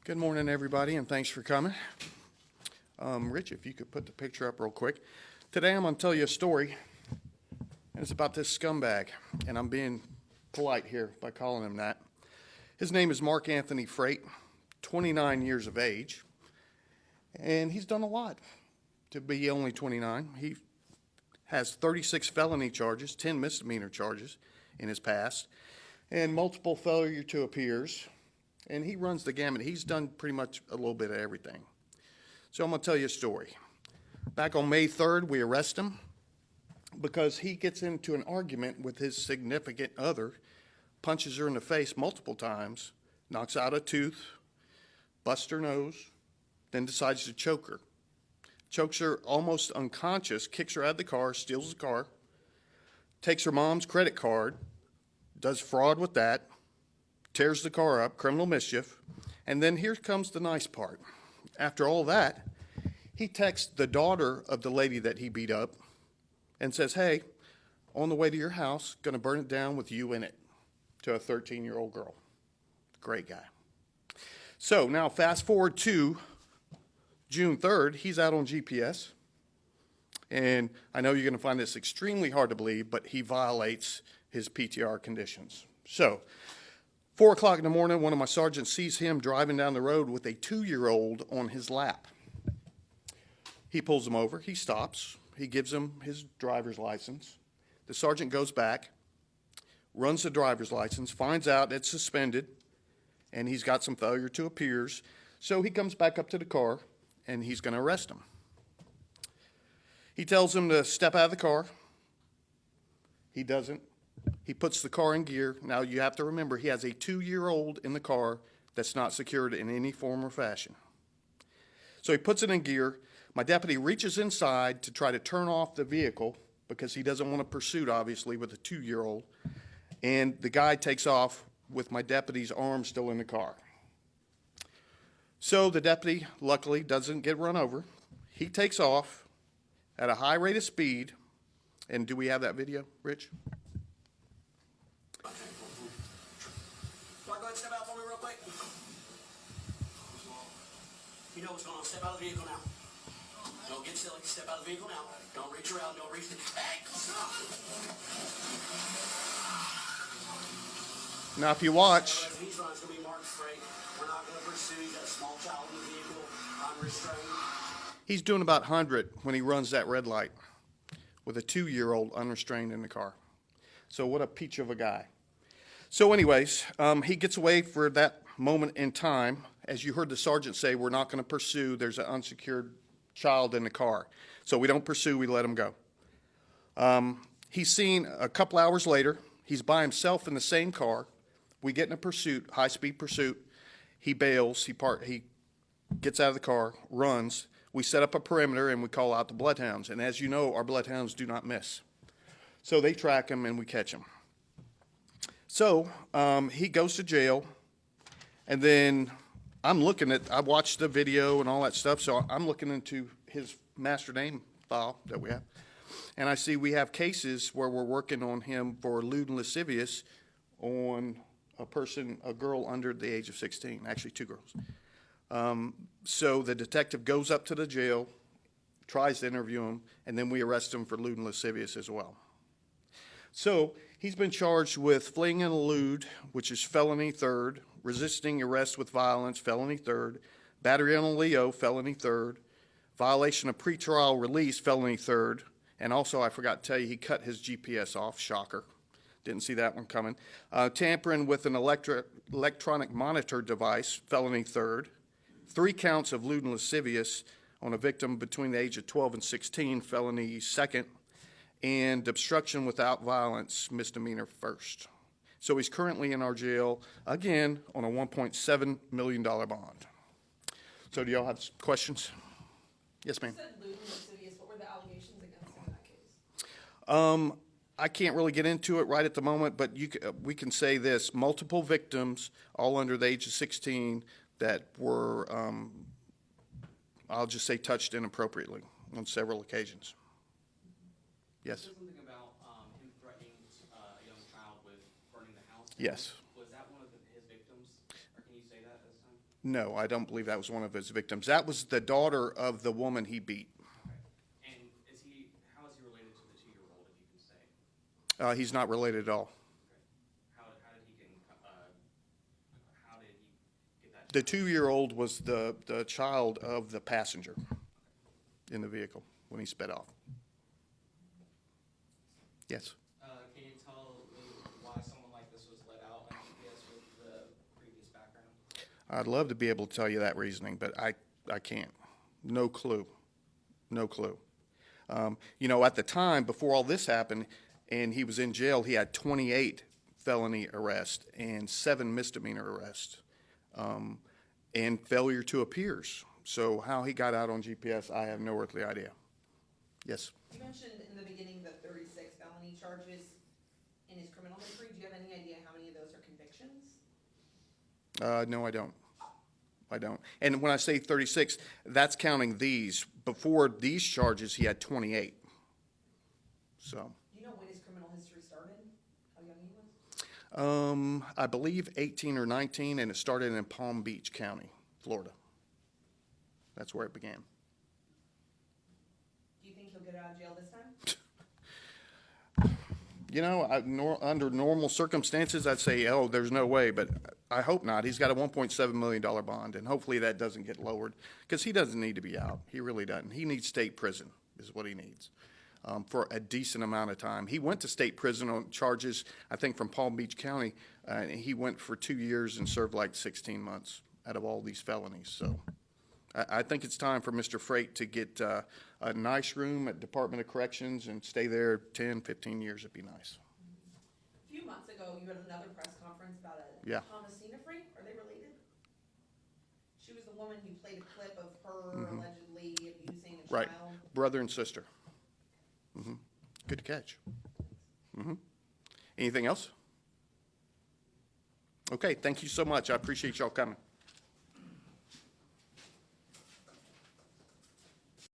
Good morning, everybody, and thanks for coming. Rich, if you could put the picture up real quick. Today I'm going to tell you a story, and it's about this scumbag, and I'm being polite here by calling him that. His name is Mark Anthony Frate, 29 years of age, and he's done a lot to be only 29. He has 36 felony charges, 10 misdemeanor charges in his past, and multiple failure to appears. And he runs the gamut. He's done pretty much a little bit of everything. So I'm going to tell you a story. Back on May 3rd, we arrest him because he gets into an argument with his significant other, punches her in the face multiple times, knocks out a tooth, busts her nose, then decides to choke her. Chokes her almost unconscious, kicks her out of the car, steals the car, takes her mom's credit card, does fraud with that, tears the car up, criminal mischief, and then here comes the nice part. After all that, he texts the daughter of the lady that he beat up and says, "Hey, on the way to your house, gonna burn it down with you in it," to a 13-year-old girl. Great guy. So now fast forward to June 3rd, he's out on GPS, and I know you're gonna find this extremely hard to believe, but he violates his PTR conditions. So 4 o'clock in the morning, one of my sergeants sees him driving down the road with a 2-year-old on his lap. He pulls him over, he stops, he gives him his driver's license. The sergeant goes back, runs the driver's license, finds out it's suspended, and he's got some failure to appears. So he comes back up to the car, and he's going to arrest him. He tells him to step out of the car. He doesn't. He puts the car in gear. Now, you have to remember, he has a 2-year-old in the car that's not secured in any form or fashion. So he puts it in gear. My deputy reaches inside to try to turn off the vehicle because he doesn't want a pursuit, obviously, with a 2-year-old. And the guy takes off with my deputy's arm still in the car. So the deputy, luckily, doesn't get run over. He takes off at a high rate of speed. And do we have that video, Rich? Step out for me real quick. You know what's going on. Step out of the vehicle now. Don't get silly. Step out of the vehicle now. Don't reach around. Don't reach the... Hey! Now, if you watch... He's going to be marked Frate. We're not going to pursue. He's got a small child in the vehicle. Unrestrained. He's doing about 100 when he runs that red light with a 2-year-old unrestrained in the car. So what a peach of a guy. So anyways, he gets away for that moment in time. As you heard the sergeant say, we're not going to pursue. There's an unsecured child in the car. So we don't pursue, we let him go. He's seen a couple hours later. He's by himself in the same car. We get in a pursuit, high-speed pursuit. He bails, he gets out of the car, runs. We set up a perimeter and we call out the bloodhounds. And as you know, our bloodhounds do not miss. So they track him and we catch him. So he goes to jail, and then I watched the video and all that stuff, so I'm looking into his master name file that we have, and I see we have cases where we're working on him for lewd and lascivious on a girl under the age of 16, actually 2 girls. So the detective goes up to the jail, tries to interview him, and then we arrest him for lewd and lascivious as well. So he's been charged with fleeing and lewd, which is felony 3rd, resisting arrest with violence, felony 3rd, battery on a Leo, felony 3rd, violation of pretrial release, felony 3rd, and also I forgot to tell you he cut his GPS off, shocker. Didn't see that one coming. Tampering with an electronic monitor device, felony 3rd, 3 counts of lewd and lascivious on a victim between the age of 12 and 16, felony 2nd, and obstruction without violence, misdemeanor 1st. So he's currently in our jail, again, on a $1.7 million bond. So do y'all have questions? Yes, ma'am. You said lewd and lascivious. What were the allegations against him in that case? I can't really get into it right at the moment, but we can say this. Multiple victims, all under the age of 16, that were, I'll just say, touched inappropriately on several occasions. Yes? Something about him threatening a young child with burning the house. Yes. Was that one of his victims, or can you say that at this time? No, I don't believe that was one of his victims. That was the daughter of the woman he beat. And how is he related to the 2-year-old, if you can say? He's not related at all. How did he get that? The 2-year-old was the child of the passenger in the vehicle when he sped off. Yes. Can you tell me why someone like this was let out on GPS with the previous background? I'd love to be able to tell you that reasoning, but I can't. No clue. No clue. You know, at the time, before all this happened, and he was in jail, he had 28 felony arrests and 7 misdemeanor arrests, and failure to appears. So how he got out on GPS, I have no earthly idea. Yes. You mentioned in the beginning the 36 felony charges in his criminal history. Do you have any idea how many of those are convictions? No, I don't. I don't. And when I say 36, that's counting these. Before these charges, he had 28. So. Do you know when his criminal history started? How young he was? I believe 18 or 19, and it started in Palm Beach County, Florida. That's where it began. Do you think he'll get out of jail this time? You know, under normal circumstances, I'd say, oh, there's no way, but I hope not. He's got a $1.7 million bond, and hopefully that doesn't get lowered, because he doesn't need to be out. He really doesn't. He needs state prison is what he needs for a decent amount of time. He went to state prison on charges, I think, from Palm Beach County, and he went for 2 years and served like 16 months out of all these felonies. So I think it's time for Mr. Frate to get a nice room at Department of Corrections and stay there 10, 15 years. It'd be nice. A few months ago, you had another press conference about a Yeah. Thomasina Frate. Are they related? She was the woman who played a clip of her allegedly abusing a Right. child. Brother and sister. Good catch. Anything else? Okay, thank you so much. I appreciate y'all coming.